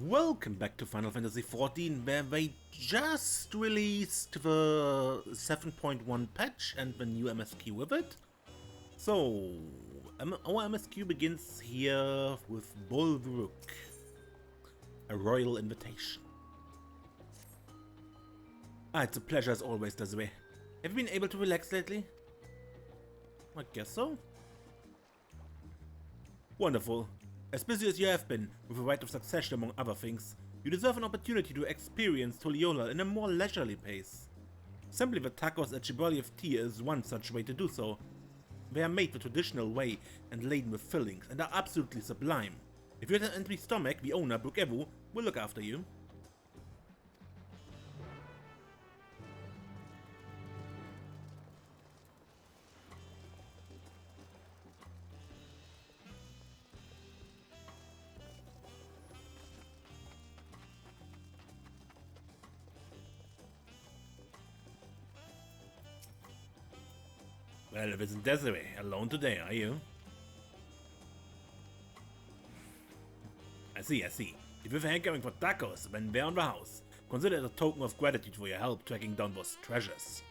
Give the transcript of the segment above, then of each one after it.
Welcome back to Final Fantasy XIV, where they just released the 7.1 patch and the new MSQ with it. So, our MSQ begins here with Bulvruk, a royal invitation. It's a pleasure as always, Desiree. Have you been able to relax lately? I guess so. Wonderful. As busy as you have been, with a right of succession among other things, you deserve an opportunity to experience Tulliyolal in a more leisurely pace. Simply the tacos at Shibboleth Tea is one such way to do so. They are made the traditional way and laden with fillings, and are absolutely sublime. If you have an empty stomach, the owner, Bukevu, will look after you. Well, it isn't Desiree. Alone today, are you? I see. If you're hankering for tacos when they're on the house, consider it a token of gratitude for your help tracking down those treasures.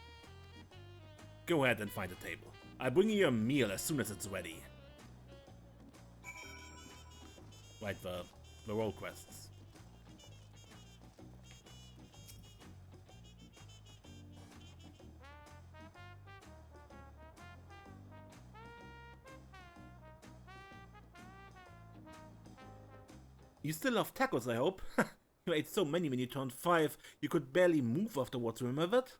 Go ahead and find a table. I'll bring you a meal as soon as it's ready. Right, the role quests. You still love tacos, I hope? You ate so many when you turned 5, you could barely move afterwards, remember that?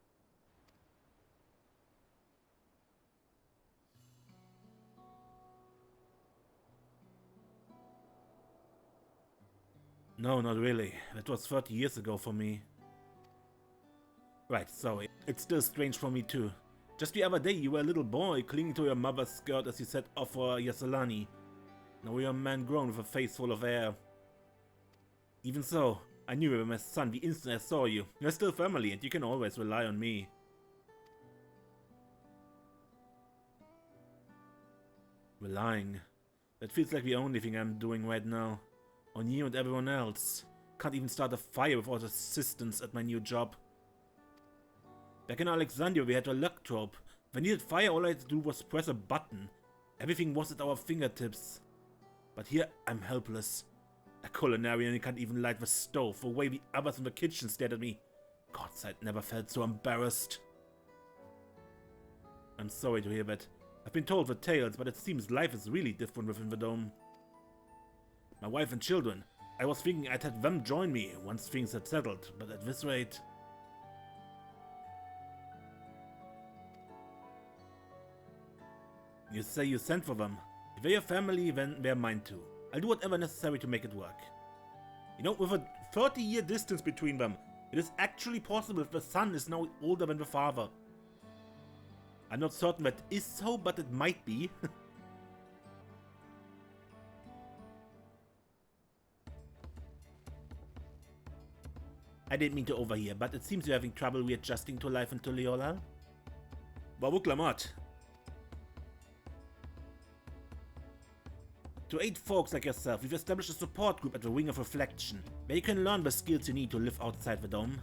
No, not really. That was 30 years ago for me. Right, sorry. It's still strange for me too. Just the other day you were a little boy clinging to your mother's skirt as you set off for Yasalani. Now you're a man grown with a face full of hair. Even so, I knew you were my son the instant I saw you. You're still family and you can always rely on me. Relying. That feels like the only thing I'm doing right now. On you and everyone else. Can't even start a fire without assistance at my new job. Back in Alexandria we had a luck trope. If I needed fire, all I had to do was press a button. Everything was at our fingertips. But here I'm helpless. A culinarian can't even light the stove, the way the others in the kitchen stared at me. Gods, I'd never felt so embarrassed. I'm sorry to hear that. I've been told the tales, but it seems life is really different within the dome. My wife and children. I was thinking I'd have them join me once things had settled, but at this rate... You say you sent for them. If they're your family, then they're mine too. I'll do whatever necessary to make it work. You know, with a 30-year distance between them, it is actually possible if the son is now older than the father. I'm not certain that is so, but it might be. I didn't mean to overhear, but it seems you're having trouble readjusting to life in Tulliyolal. Babuk Lamat. To aid folks like yourself, we've established a support group at the Ring of Reflection, where you can learn the skills you need to live outside the dome.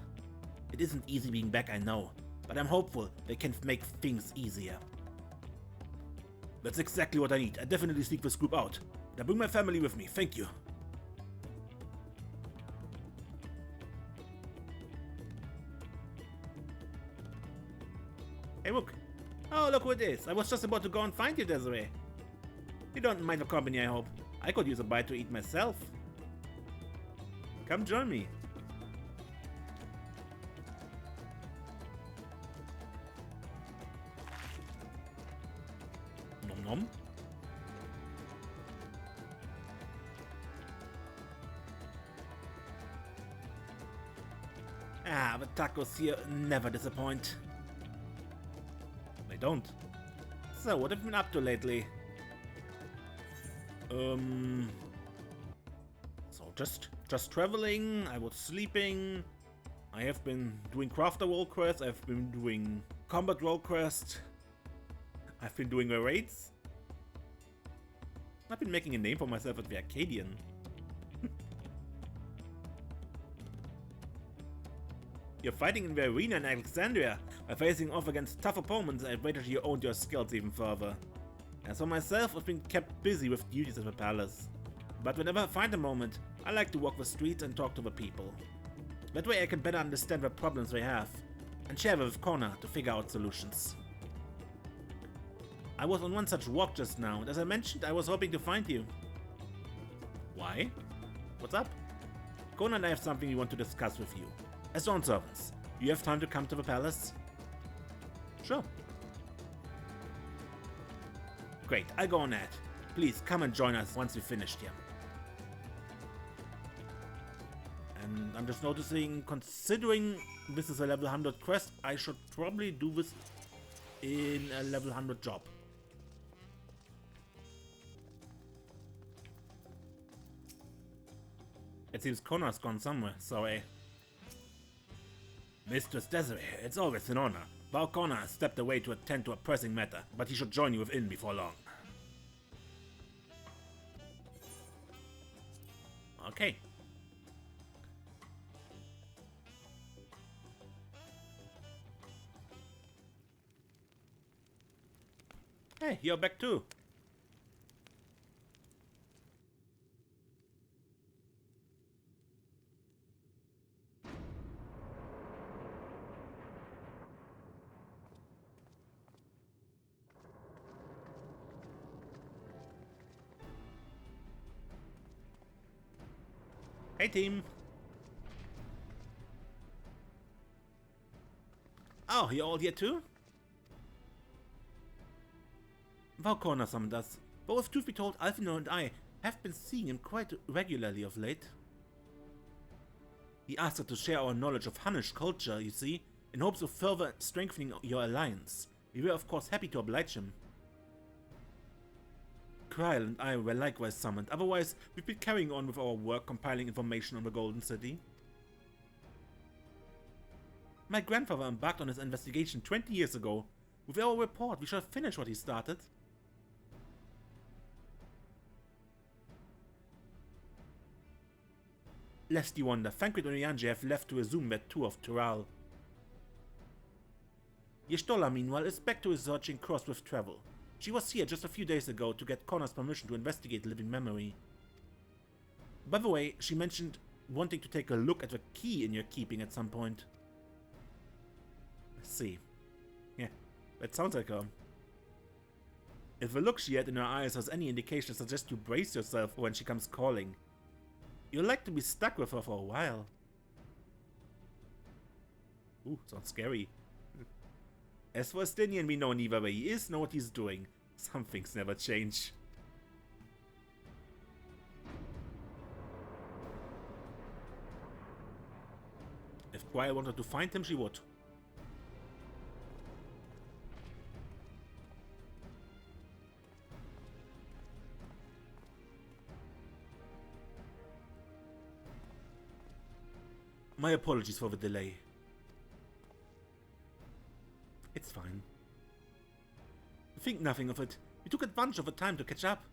It isn't easy being back, I know, but I'm hopeful they can make things easier. That's exactly what I need. I definitely seek this group out. And I bring my family with me, thank you. Hey look. Oh, look who it is. I was just about to go and find you, Desiree. You don't mind the company, I hope. I could use a bite to eat myself. Come join me. Nom nom. The tacos here never disappoint. They don't. So, what have you been up to lately? So just traveling, I was sleeping, I have been doing crafter role quests, I've been doing combat role quests, I've been doing raids. I've been making a name for myself at the Arcadian. You're fighting in the arena in Alexandria by facing off against tough opponents, and I waited till you owned your skills even further. As for myself, I've been kept busy with duties at the palace. But whenever I find a moment, I like to walk the streets and talk to the people. That way I can better understand the problems they have, and share them with Connor to figure out solutions. I was on one such walk just now, and as I mentioned, I was hoping to find you. Why? What's up? Connor and I have something we want to discuss with you. As Dawn servants, do you have time to come to the palace? Sure. Great, I'll go on ahead. Please come and join us once we've finished here. And I'm just noticing, considering this is a level 100 quest, I should probably do this in a level 100 job. It seems Connor's gone somewhere, sorry. Mistress Desiree, it's always an honor. Val Connor has stepped away to attend to a pressing matter, but he should join you within before long. Okay. Hey, you're back too. Hey team! Oh, you're all here too? Val Connor summoned us, but if truth be told, Alfino and I have been seeing him quite regularly of late. He asked us to share our knowledge of Hunnish culture, you see, in hopes of further strengthening your alliance. We were of course happy to oblige him. Kryl and I were likewise summoned, otherwise we've been carrying on with our work compiling information on the Golden City. My grandfather embarked on his investigation 20 years ago. With our report, we shall finish what he started. Lest you wonder, Thancred and Alexandria have left to resume their tour of Tulliyolal. Y'shtola, meanwhile, is back to his searching cross with travel. She was here just a few days ago to get Connor's permission to investigate living memory. By the way, she mentioned wanting to take a look at the key in your keeping at some point. Let's see. Yeah, that sounds like her. If the look she had in her eyes has any indication, suggest you brace yourself when she comes calling. You'll like to be stuck with her for a while. Ooh, sounds scary. As for Estinian, we know neither where he is nor what he's doing. Some things never change. If Quire wanted to find him, she would. My apologies for the delay. It's fine. Think nothing of it. We took advantage of the time to catch up.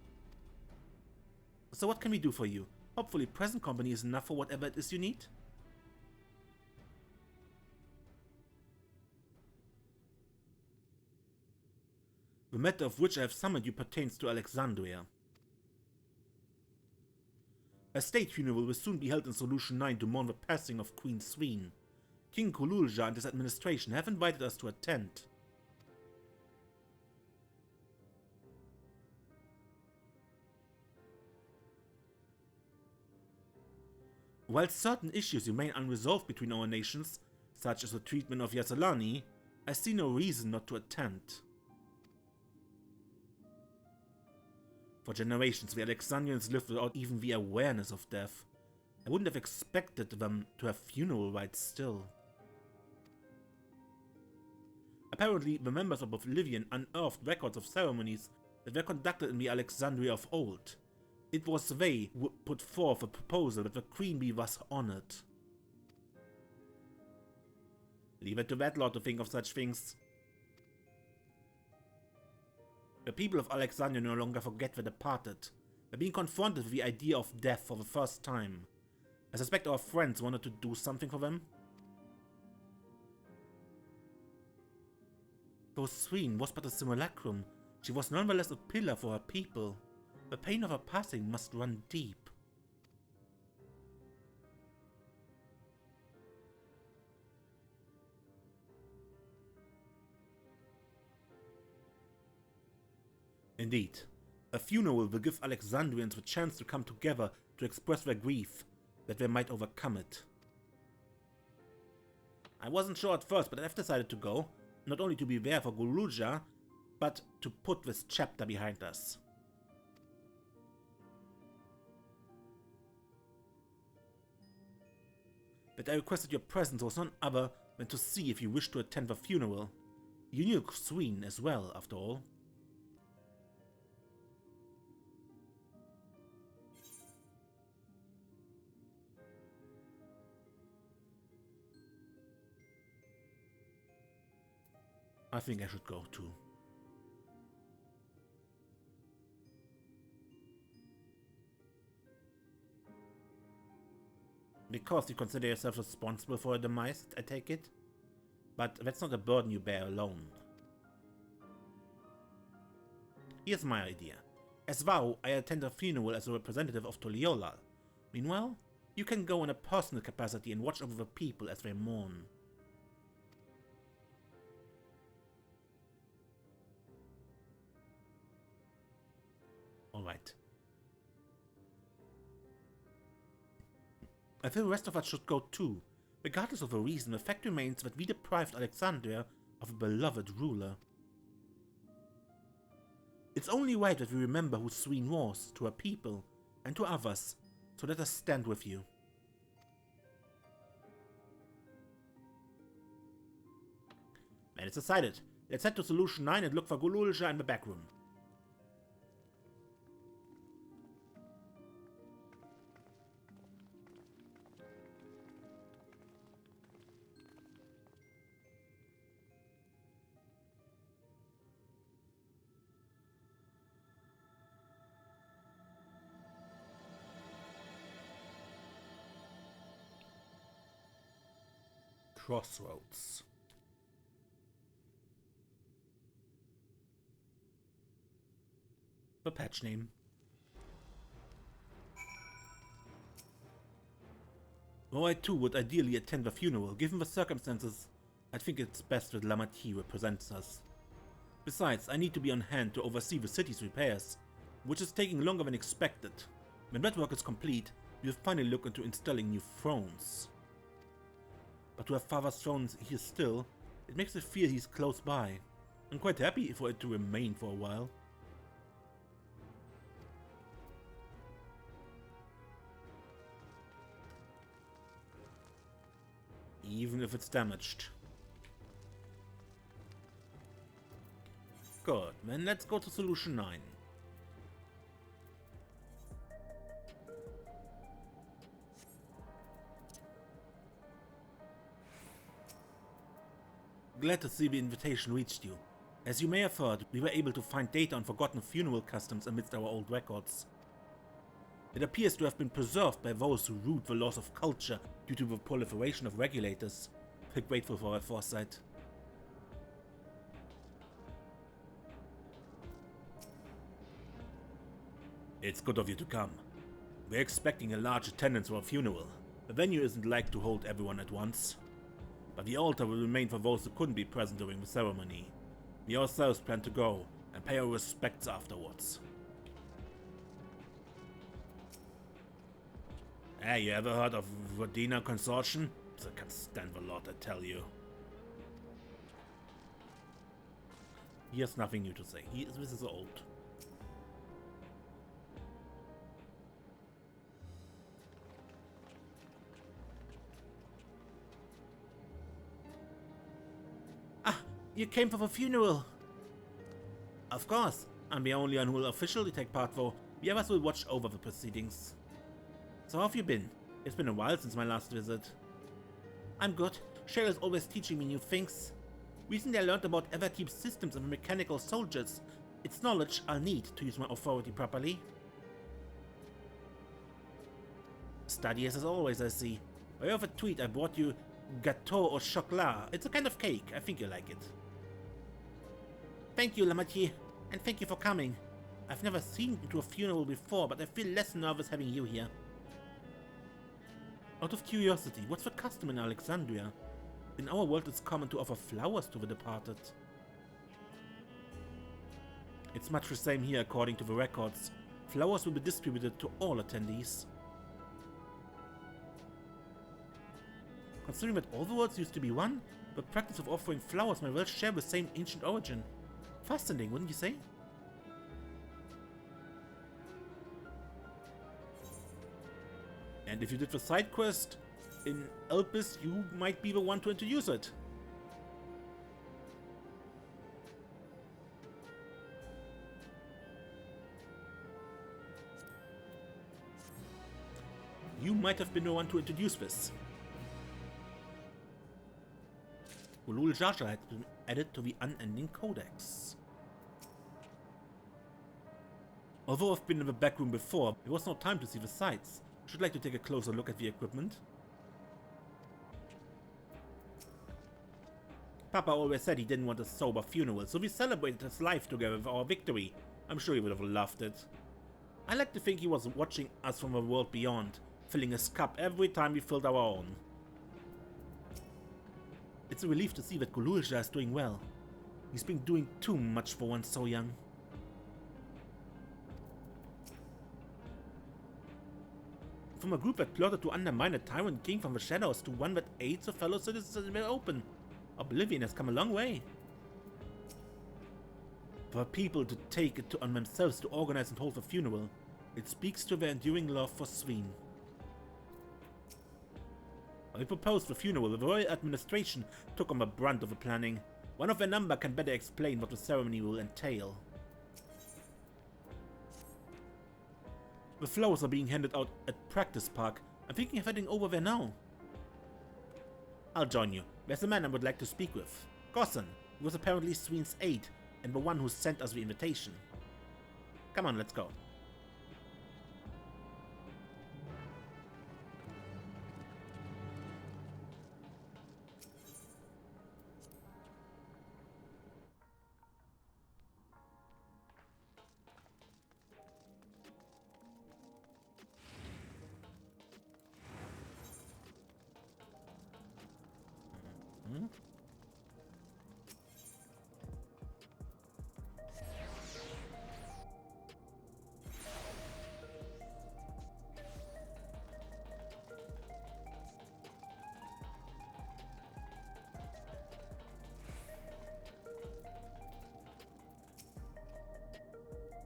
So what can we do for you? Hopefully present company is enough for whatever it is you need. The matter of which I have summoned you pertains to Alexandria. A state funeral will soon be held in Solution 9 to mourn the passing of Queen Sphene. King Tulliyolal and his administration have invited us to attend. While certain issues remain unresolved between our nations, such as the treatment of Yasalani, I see no reason not to attend. For generations, the Alexandrians lived without even the awareness of death. I wouldn't have expected them to have funeral rites still. Apparently, the members of Oblivion unearthed records of ceremonies that were conducted in the Alexandria of old. It was they who put forth a proposal that the Queen be thus honored. Leave it to that lord to think of such things. The people of Alexandria no longer forget the departed. They're being confronted with the idea of death for the first time. I suspect our friends wanted to do something for them. Though Sphene was but a simulacrum, she was nonetheless a pillar for her people. The pain of her passing must run deep. Indeed, a funeral will give Alexandrians the chance to come together to express their grief, that they might overcome it. I wasn't sure at first, but I've decided to go, not only to be there for Guluja, but to put this chapter behind us. That I requested your presence was none other than to see if you wished to attend the funeral. You knew Sphene as well, after all. I think I should go too. Because you consider yourself responsible for her demise, I take it? But that's not a burden you bear alone. Here's my idea. As vow, I attend a funeral as a representative of Tulliyolal. Meanwhile, you can go in a personal capacity and watch over the people as they mourn. Alright. I feel the rest of us should go too. Regardless of the reason, the fact remains that we deprived Alexandria of a beloved ruler. It's only right that we remember who Sphene was to her people and to others, so let us stand with you. Then it's decided. Let's head to Solution 9 and look for Guluja in the back room. Crossroads. The patch name. Though I too would ideally attend the funeral, given the circumstances, I think it's best that Lamati represents us. Besides, I need to be on hand to oversee the city's repairs, which is taking longer than expected. When that work is complete, we'll finally look into installing new thrones. But to have father's throne here still, it makes me feel he's close by. I'm quite happy for it to remain for a while. Even if it's damaged. Good, then let's go to Solution 9. Glad to see the invitation reached you. As you may have heard, we were able to find data on forgotten funeral customs amidst our old records. It appears to have been preserved by those who ruled the laws of culture due to the proliferation of regulators. We're grateful for their foresight. It's good of you to come. We're expecting a large attendance for a funeral. The venue isn't like to hold everyone at once. But the altar will remain for those who couldn't be present during the ceremony. We ourselves plan to go and pay our respects afterwards. Hey, you ever heard of Vodina Consortium? I can't stand the lot, I tell you. He has nothing new to say. This is old. You came for the funeral. Of course. I'm the only one who will officially take part, though. The others will watch over the proceedings. So how have you been? It's been a while since my last visit. I'm good. Cheryl is always teaching me new things. Recently I learned about Everkeep's systems and the mechanical soldiers. It's knowledge I'll need to use my authority properly. Study as always, I see. I have a tweet I brought you gâteau au chocolat. It's a kind of cake. I think you like it. Thank you, Lamatier, and thank you for coming. I've never seen to a funeral before, but I feel less nervous having you here. Out of curiosity, what's the custom in Alexandria? In our world, it's common to offer flowers to the departed. It's much the same here according to the records. Flowers will be distributed to all attendees. Considering that all the worlds used to be one, the practice of offering flowers may well share the same ancient origin. Fascinating, wouldn't you say? And if you did the side quest in Elpis, you might be the one to introduce it. You might have been the one to introduce this. Ulul Jaja had been added to the Unending Codex. Although I've been in the back room before, there was no time to see the sights. Should like to take a closer look at the equipment. Papa always said he didn't want a sober funeral, so we celebrated his life together with our victory. I'm sure he would have loved it. I like to think he was watching us from the world beyond, filling his cup every time we filled our own. It's a relief to see that Gululja is doing well. He's been doing too much for one so young. From a group that plotted to undermine a tyrant king from the shadows to one that aids the fellow citizens in the open, Oblivion has come a long way. For people to take it on themselves to organize and hold a funeral, it speaks to their enduring love for Sphene. When they proposed the funeral, the royal administration took on the brunt of the planning. One of their number can better explain what the ceremony will entail. The flowers are being handed out at Practice Park. I'm thinking of heading over there now. I'll join you. There's a man I would like to speak with. Gossan, who was apparently Sphene's aide, and the one who sent us the invitation. Come on, let's go.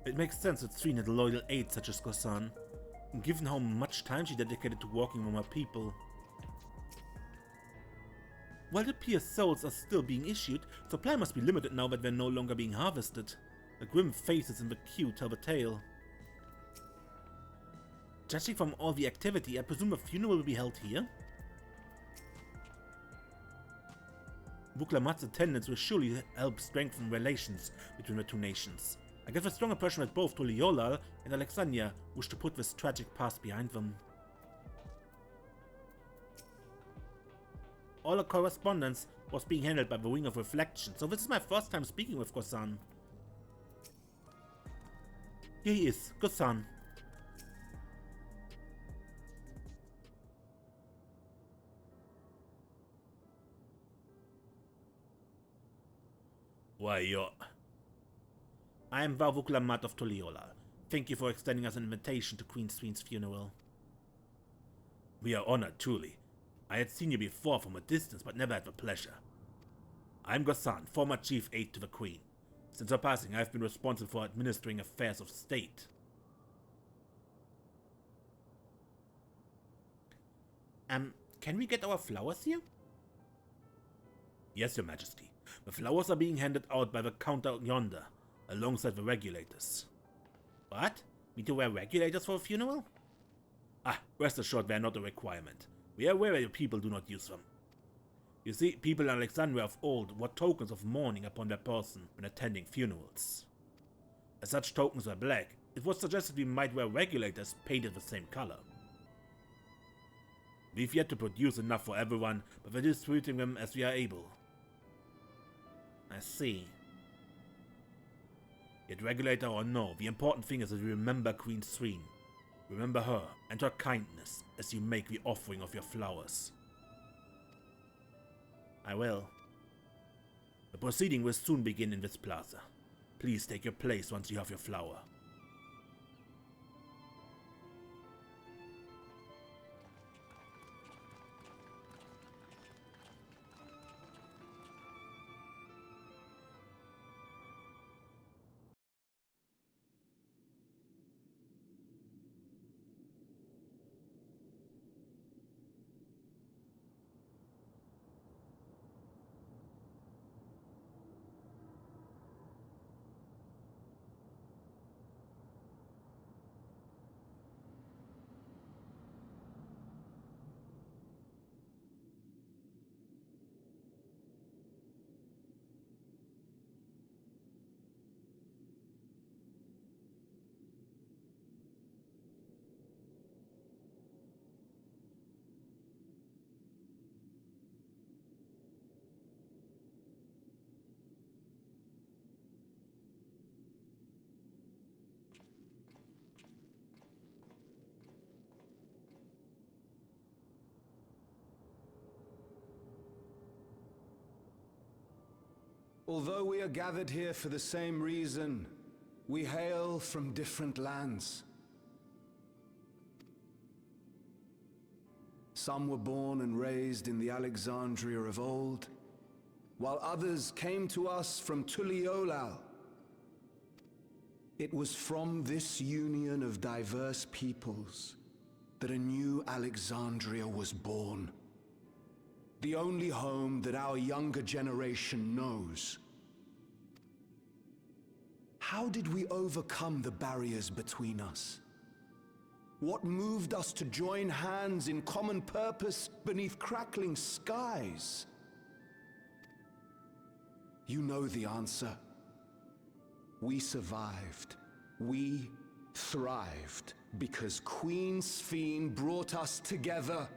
It makes sense that Sphene had a loyal aide such as Gossan, given how much time she dedicated to working on her people. While the Pier's souls are still being issued, supply must be limited now that they're no longer being harvested. The grim faces in the queue tell the tale. Judging from all the activity, I presume a funeral will be held here? Vuklamat's attendance will surely help strengthen relations between the two nations. I get a strong impression that both Tulliyolal and Alexandria wish to put this tragic past behind them. All the correspondence was being handled by the Wing of Reflection, so this is my first time speaking with Gossan. Here he is, Gossan. Why, I am Vuklamat of Tulliyolal. Thank you for extending us an invitation to Queen Sphene's funeral. We are honored, truly. I had seen you before from a distance, but never had the pleasure. I'm Gossan, former chief aide to the Queen. Since her passing, I have been responsible for administering affairs of state. Can we get our flowers here? Yes, Your Majesty. The flowers are being handed out by the counter yonder, alongside the regulators. What? We to wear regulators for a funeral? Rest assured they are not a requirement. We are aware your people do not use them. You see, people in Alexandria of old wore tokens of mourning upon their person when attending funerals. As such tokens were black, it was suggested we might wear regulators painted the same color. We've yet to produce enough for everyone, but we're distributing them as we are able. I see. Yet regulator or no, the important thing is that we remember Queen Sphene. Remember her and her kindness as you make the offering of your flowers. I will. The proceeding will soon begin in this plaza. Please take your place once you have your flower. Although we are gathered here for the same reason, we hail from different lands. Some were born and raised in the Alexandria of old, while others came to us from Tulliyolal. It was from this union of diverse peoples that a new Alexandria was born. The only home that our younger generation knows. How did we overcome the barriers between us? What moved us to join hands in common purpose beneath crackling skies? You know the answer. We survived. We thrived because Queen Sphene brought us together.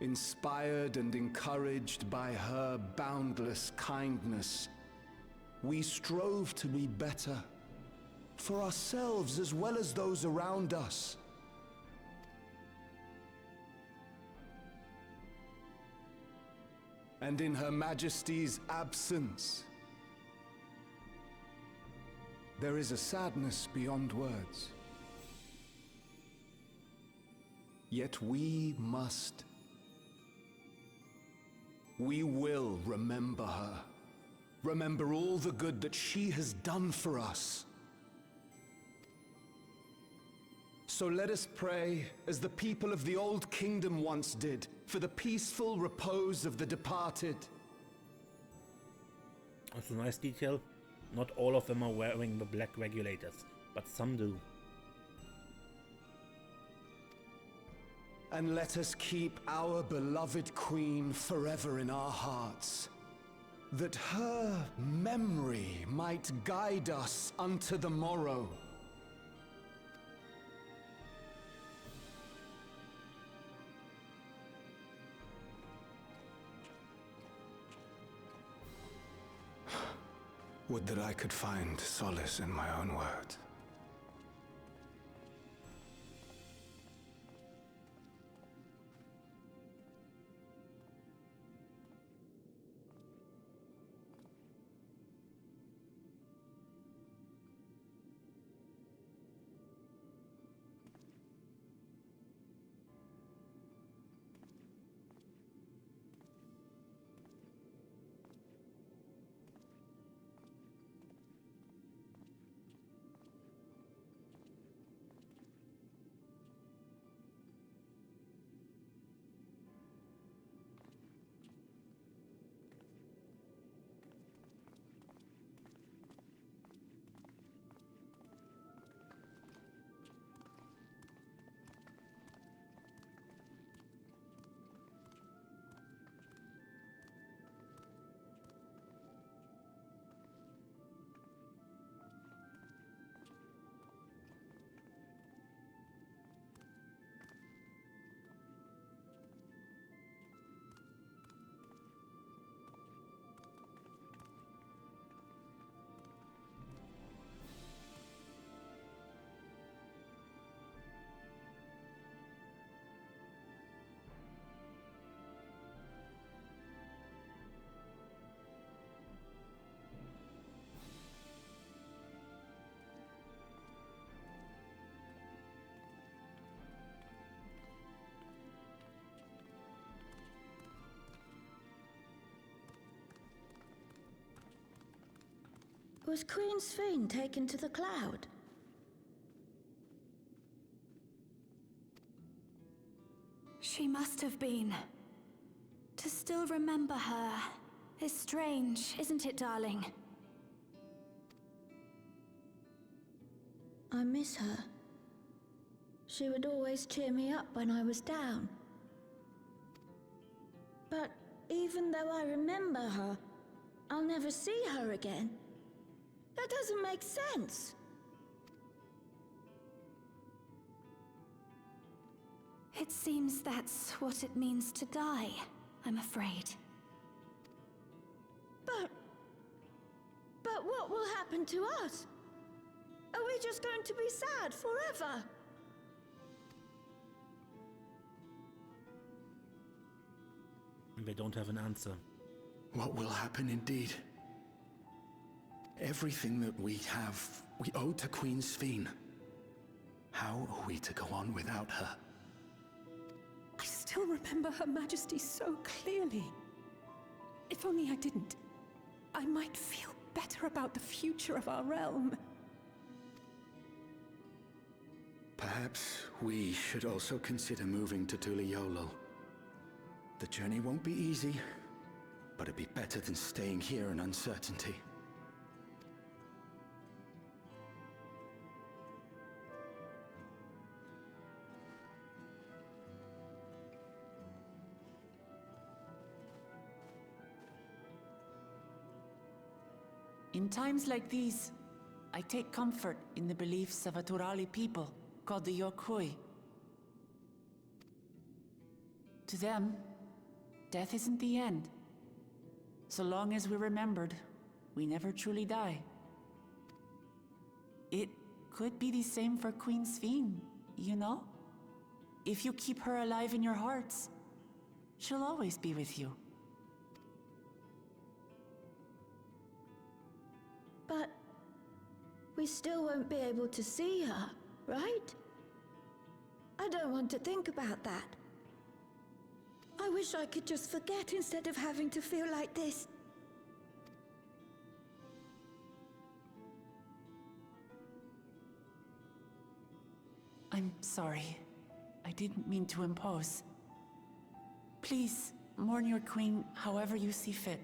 Inspired and encouraged by her boundless kindness, we strove to be better, for ourselves as well as those around us. And in Her Majesty's absence, there is a sadness beyond words. Yet we must. We will remember her. Remember all the good that she has done for us. So let us pray, as the people of the Old Kingdom once did, for the peaceful repose of the departed. That's a nice detail. Not all of them are wearing the black regulators, but some do. And let us keep our beloved Queen forever in our hearts, that her memory might guide us unto the morrow. Would that I could find solace in my own words. Was Queen Sphene taken to the cloud? She must have been. To still remember her is strange, isn't it, darling? I miss her. She would always cheer me up when I was down. But even though I remember her, I'll never see her again. That doesn't make sense. It seems that's what it means to die, I'm afraid. But what will happen to us? Are we just going to be sad forever? They don't have an answer. What will happen indeed? Everything that we have, we owe to Queen Sphene. How are we to go on without her? I still remember Her Majesty so clearly. If only I didn't, I might feel better about the future of our realm. Perhaps we should also consider moving to Tulliyolal. The journey won't be easy, but it'd be better than staying here in uncertainty. In times like these, I take comfort in the beliefs of a Turali people called the Yokui. To them, death isn't the end. So long as we're remembered, we never truly die. It could be the same for Queen Sphene, you know? If you keep her alive in your hearts, she'll always be with you. But we still won't be able to see her, right? I don't want to think about that. I wish I could just forget instead of having to feel like this. I'm sorry. I didn't mean to impose. Please, mourn your queen however you see fit.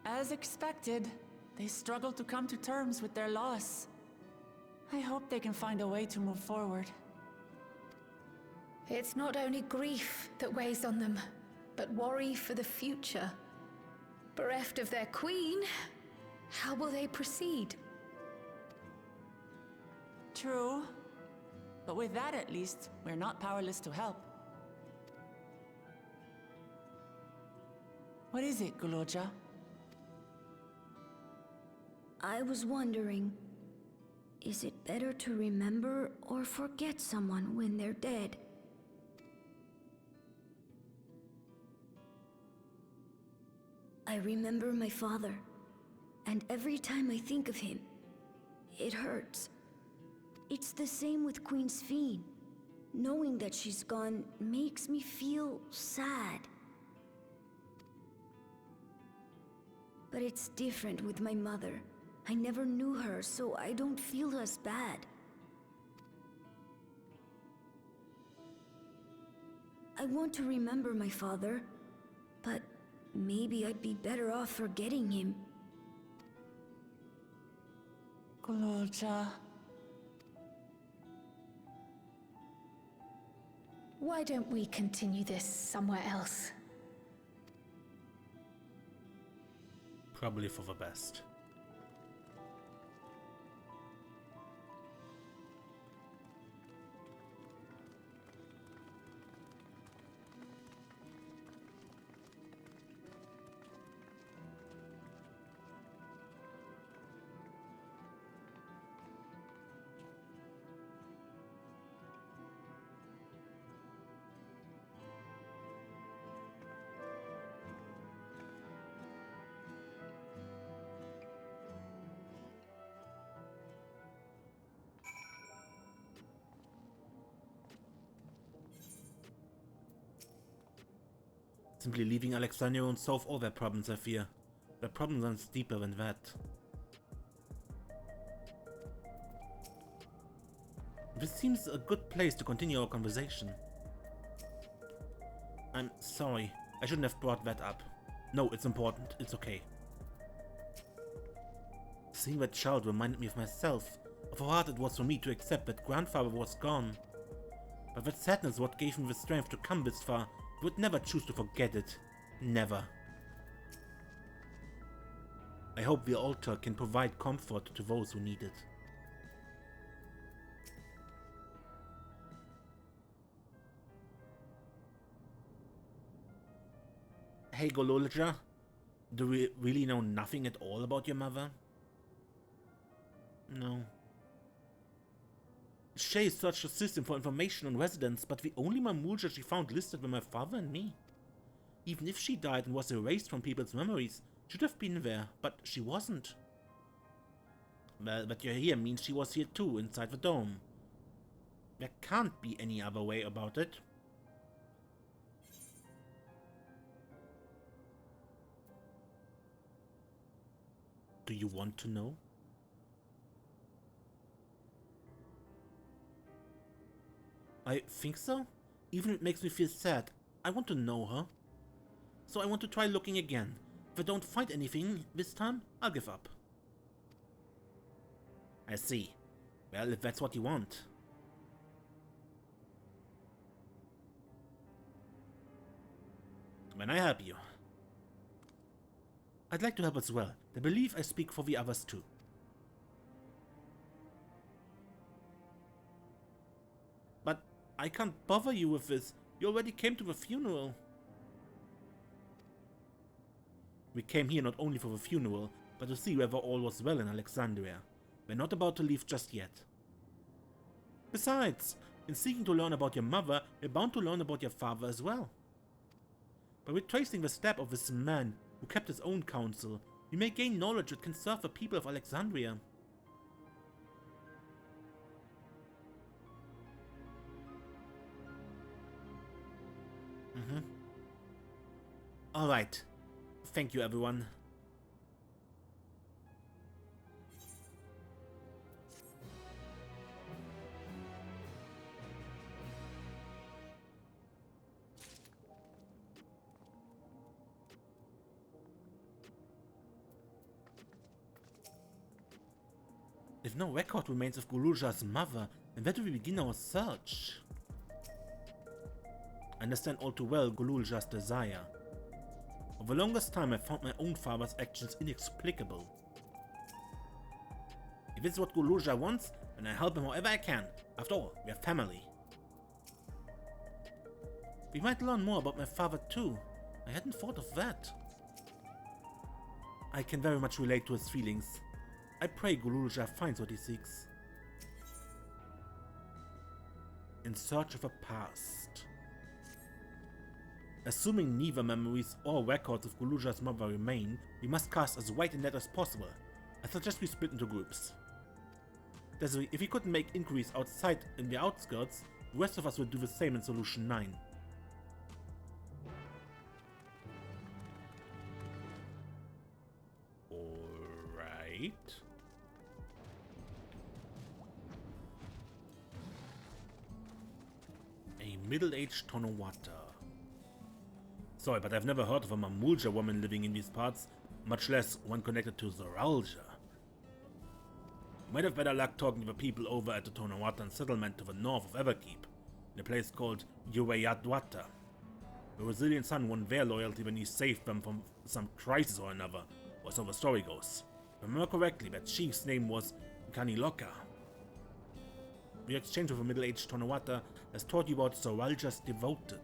As expected, they struggle to come to terms with their loss. I hope they can find a way to move forward. It's not only grief that weighs on them, but worry for the future. Bereft of their queen, how will they proceed? True. But with that at least, we're not powerless to help. What is it, Guloja? I was wondering, is it better to remember or forget someone when they're dead? I remember my father, and every time I think of him, it hurts. It's the same with Queen Sphene. Knowing that she's gone makes me feel sad. But it's different with my mother. I never knew her, so I don't feel as bad. I want to remember my father, but maybe I'd be better off forgetting him. Guloja. Why don't we continue this somewhere else? Probably for the best. Simply leaving Alexandria won't solve all their problems, I fear. Their problem runs deeper than that. This seems a good place to continue our conversation. I'm sorry, I shouldn't have brought that up. No, it's important, it's okay. Seeing that child reminded me of myself, of how hard it was for me to accept that grandfather was gone. But that sadness is what gave me the strength to come this far. I would never choose to forget it. Never. I hope the altar can provide comfort to those who need it. Hey Gololja, do we really know nothing at all about your mother? No. Shay searched the system for information on residents, but the only Mamulja she found listed were my father and me. Even if she died and was erased from people's memories, she should have been there, but she wasn't. Well, that you're here means she was here too, inside the dome. There can't be any other way about it. Do you want to know? I think so. Even if it makes me feel sad, I want to know her. So I want to try looking again. If I don't find anything this time, I'll give up. I see. Well, if that's what you want. When I help you. I'd like to help as well. I believe I speak for the others too. But I can't bother you with this. You already came to the funeral. We came here not only for the funeral, but to see whether all was well in Alexandria. We're not about to leave just yet. Besides, in seeking to learn about your mother, we're bound to learn about your father as well. By retracing the step of this man who kept his own counsel, we may gain knowledge that can serve the people of Alexandria. Alright. Thank you, everyone. If no record remains of Golulja's mother, then where do we begin our search? I understand all too well Golulja's desire. For the longest time I found my own father's actions inexplicable. If it's what Golulja wants, then I help him however I can. After all, we're family. We might learn more about my father too. I hadn't thought of that. I can very much relate to his feelings. I pray Golulja finds what he seeks. In search of a past. Assuming neither memories or records of Golulja's mother remain, we must cast as wide a net as possible. I suggest we split into groups. If we couldn't make inquiries outside in the outskirts, the rest of us will do the same in Solution 9. Alright. A middle-aged Tonawata. Sorry, but I've never heard of a Mamulja woman living in these parts, much less one connected to Zoralja. You might have better luck talking to the people over at the Tonawatan settlement to the north of Everkeep, in a place called Uweyadwata. The Brazilian son won their loyalty when he saved them from some crisis or another, or so the story goes. If I remember correctly, that chief's name was Kaniloka. The exchange with a middle-aged Tonawata has taught you about Zoralja's devoted.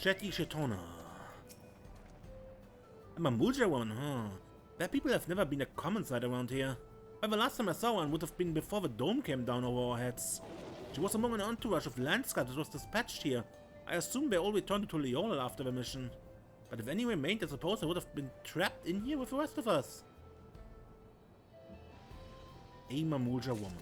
Chetty Shetona. A Mamulja one, huh? Their people have never been a common sight around here. But the last time I saw one would have been before the dome came down over our heads. She was among an entourage of landscapes that was dispatched here. I assume they all returned to Tulliyolal after the mission. But if any remained, I suppose they would have been trapped in here with the rest of us. A Mamulja woman.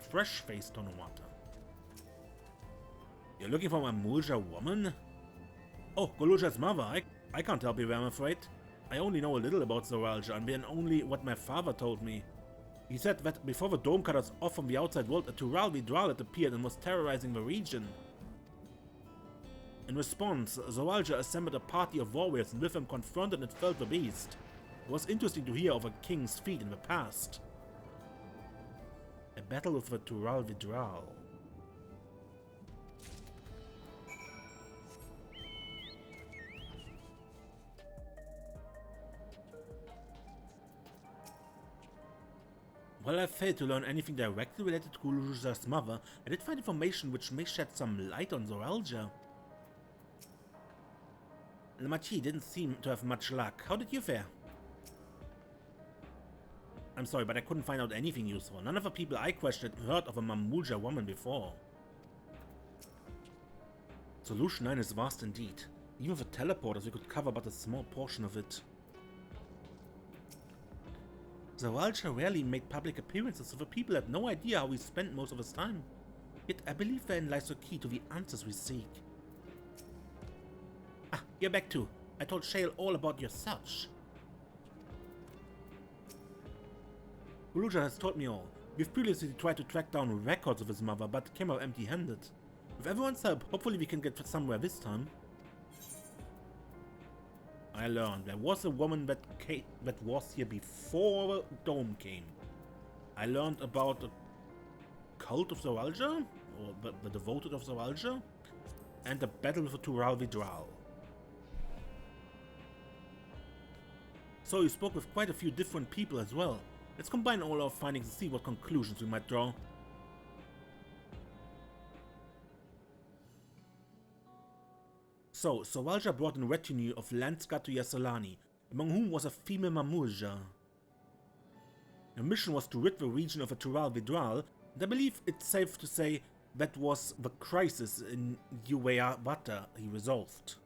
Fresh-faced Tonawata. You're looking for a Mamulja woman? Oh, Golulja's mother. I can't help you there, I'm afraid. I only know a little about Zoralia, and then only what my father told me. He said that before the dome cut us off from the outside world, a Tulliyolal had appeared and was terrorizing the region. In response, Zoralia assembled a party of warriors and with them confronted and felled the beast. It was interesting to hear of a Queen Sphene in the past. A battle with the Tulliyolal. While I failed to learn anything directly related to Golulja's mother, I did find information which may shed some light on Zoralia. Le Marquis didn't seem to have much luck. How did you fare? I'm sorry, but I couldn't find out anything useful. None of the people I questioned heard of a Mamulja woman before. Solution 9 is vast indeed. Even with teleporters, we could cover but a small portion of it. Zoralia rarely made public appearances, so the people had no idea how he spent most of his time. Yet I believe therein lies the key to the answers we seek. Ah, you're back too. I told Shale all about your search. Golulja has told me all. We've previously tried to track down records of his mother, but came out empty-handed. With everyone's help, hopefully we can get somewhere this time. I learned there was a woman that was here before the dome came. I learned about the cult of Zoralia, or the devoted of Zoralia, and the battle with the Tulliyolal. So you spoke with quite a few different people as well. Let's combine all our findings and see what conclusions we might draw. So, Zoralia brought in a retinue of Landsguard to Yasselani, among whom was a female Mamulja. Her mission was to rid the region of a Tulliyolal, and I believe it's safe to say that was the crisis in Yuweyawata he resolved.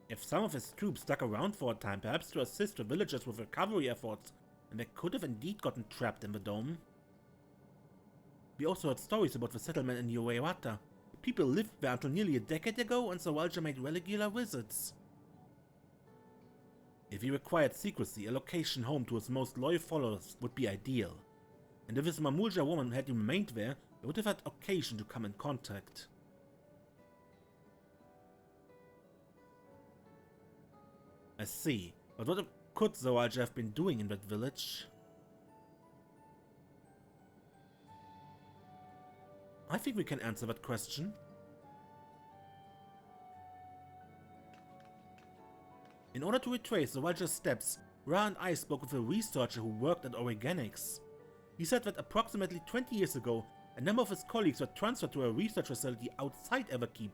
If some of his troops stuck around for a time, perhaps to assist the villagers with recovery efforts, and they could have indeed gotten trapped in the dome. We also heard stories about the settlement in Yuweyawata. People lived there until nearly a decade ago, and Zoralia made regular visits. If he required secrecy, a location home to his most loyal followers would be ideal. And if his Mamulja woman had remained there, they would have had occasion to come in contact. I see, but what could Zoralia have been doing in that village? I think we can answer that question. In order to retrace Zoralia's steps, Ra and I spoke with a researcher who worked at Organics. He said that approximately 20 years ago, a number of his colleagues were transferred to a research facility outside Everkeep,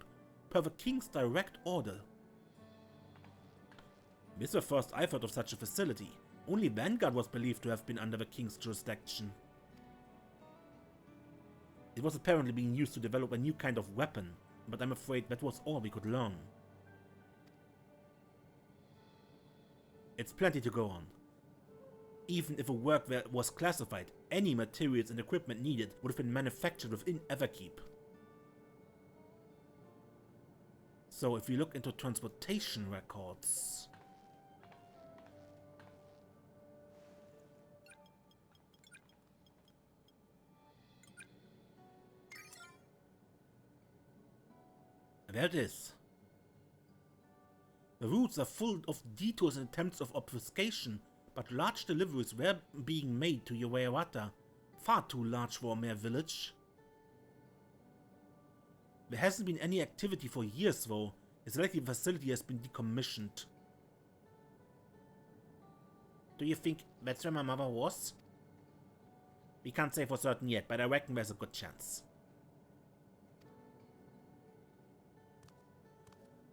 per the King's direct order. This is the first I've heard of such a facility. Only Vanguard was believed to have been under the King's jurisdiction. It was apparently being used to develop a new kind of weapon, but I'm afraid that was all we could learn. It's plenty to go on. Even if a work there was classified, any materials and equipment needed would have been manufactured within Everkeep. So if we look into transportation records... There it is. The routes are full of detours and attempts of obfuscation, but large deliveries were being made to Yuweyawata, far too large for a mere village. There hasn't been any activity for years though. It's likely the facility has been decommissioned. Do you think that's where my mother was? We can't say for certain yet, but I reckon there's a good chance.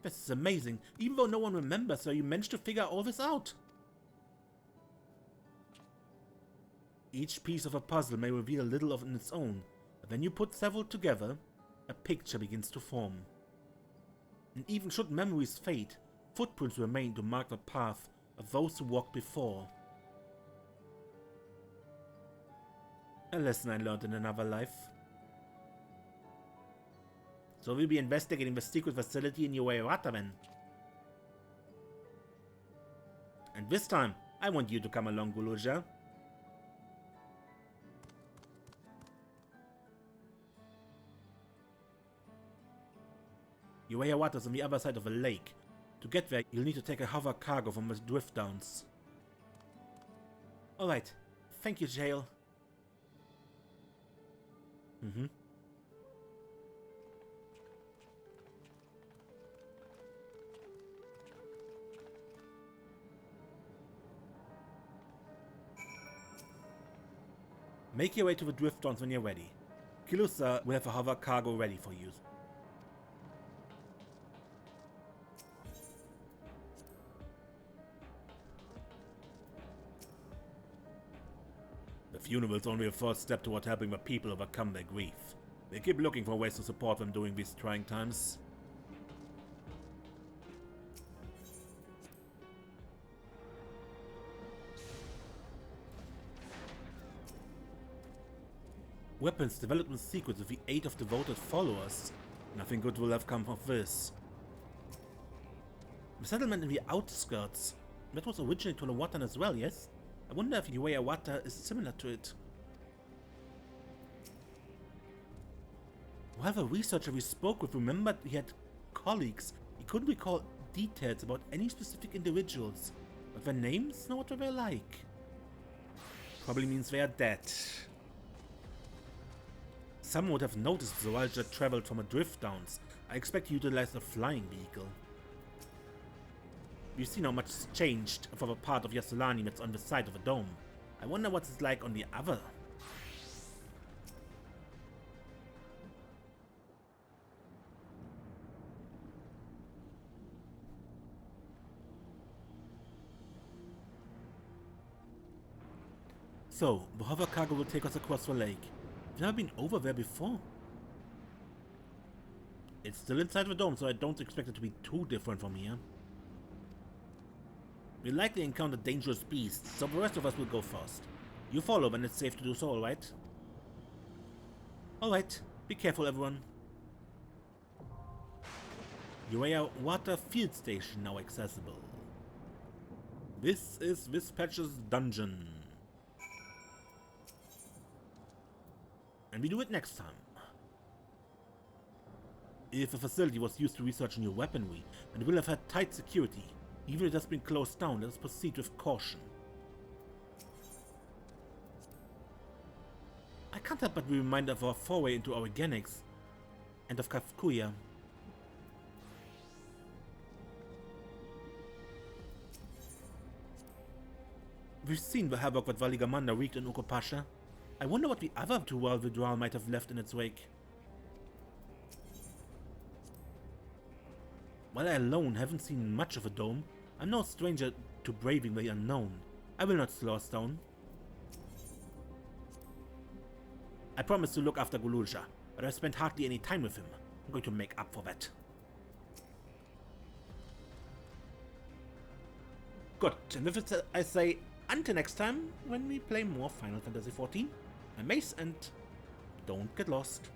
This is amazing. Even though no one remembers her, you managed to figure all this out. Each piece of a puzzle may reveal a little of its own, but when you put several together, a picture begins to form. And even should memories fade, footprints remain to mark the path of those who walked before. A lesson I learned in another life. So we'll be investigating the secret facility in Ueyawata then. And this time, I want you to come along, Guluja. Ueyawata is on the other side of the lake. To get there, you'll need to take a hover cargo from the drift downs. Alright, thank you, Jael. Make your way to the drift downs when you're ready. Kilusa will have a hover cargo ready for you. The funeral is only a first step toward helping the people overcome their grief. They keep looking for ways to support them during these trying times. Weapons developed in secret with the aid of devoted followers. Nothing good will have come of this. The settlement in the outskirts. That was originally Tulliyolal as well, yes? I wonder if Ueyawata is similar to it. While the researcher we spoke with remembered he had colleagues, he couldn't recall details about any specific individuals, but their names, know what they were like. Probably means they are dead. Some would have noticed the Zoalja traveled from a drift downs. I expect he utilized a flying vehicle. We've seen how much has changed for the part of Yassolani that's on the side of the dome. I wonder what it's like on the other. So, the hover cargo will take us across the lake. We've never been over there before. It's still inside the dome, so I don't expect it to be too different from here. We'll likely encounter dangerous beasts, so the rest of us will go first. You follow when it's safe to do so, alright? Alright, be careful everyone. Ueyawata Field Station now accessible. This is this patch's dungeon. And we do it next time. If the facility was used to research new weaponry, then it will have had tight security. Even if it has been closed down, let us proceed with caution. I can't help but be reminded of our foray into organics and of Kafkuya. We've seen the havoc that Valigamanda wreaked in Ukopasha. I wonder what the other two world withdrawal might have left in its wake. While I alone haven't seen much of a dome, I'm no stranger to braving the unknown. I will not slow us down. I promise to look after Guluja, but I've spent hardly any time with him. I'm going to make up for that. Good, and with it I say, until next time, when we play more Final Fantasy XIV. I'm Mace, and don't get lost.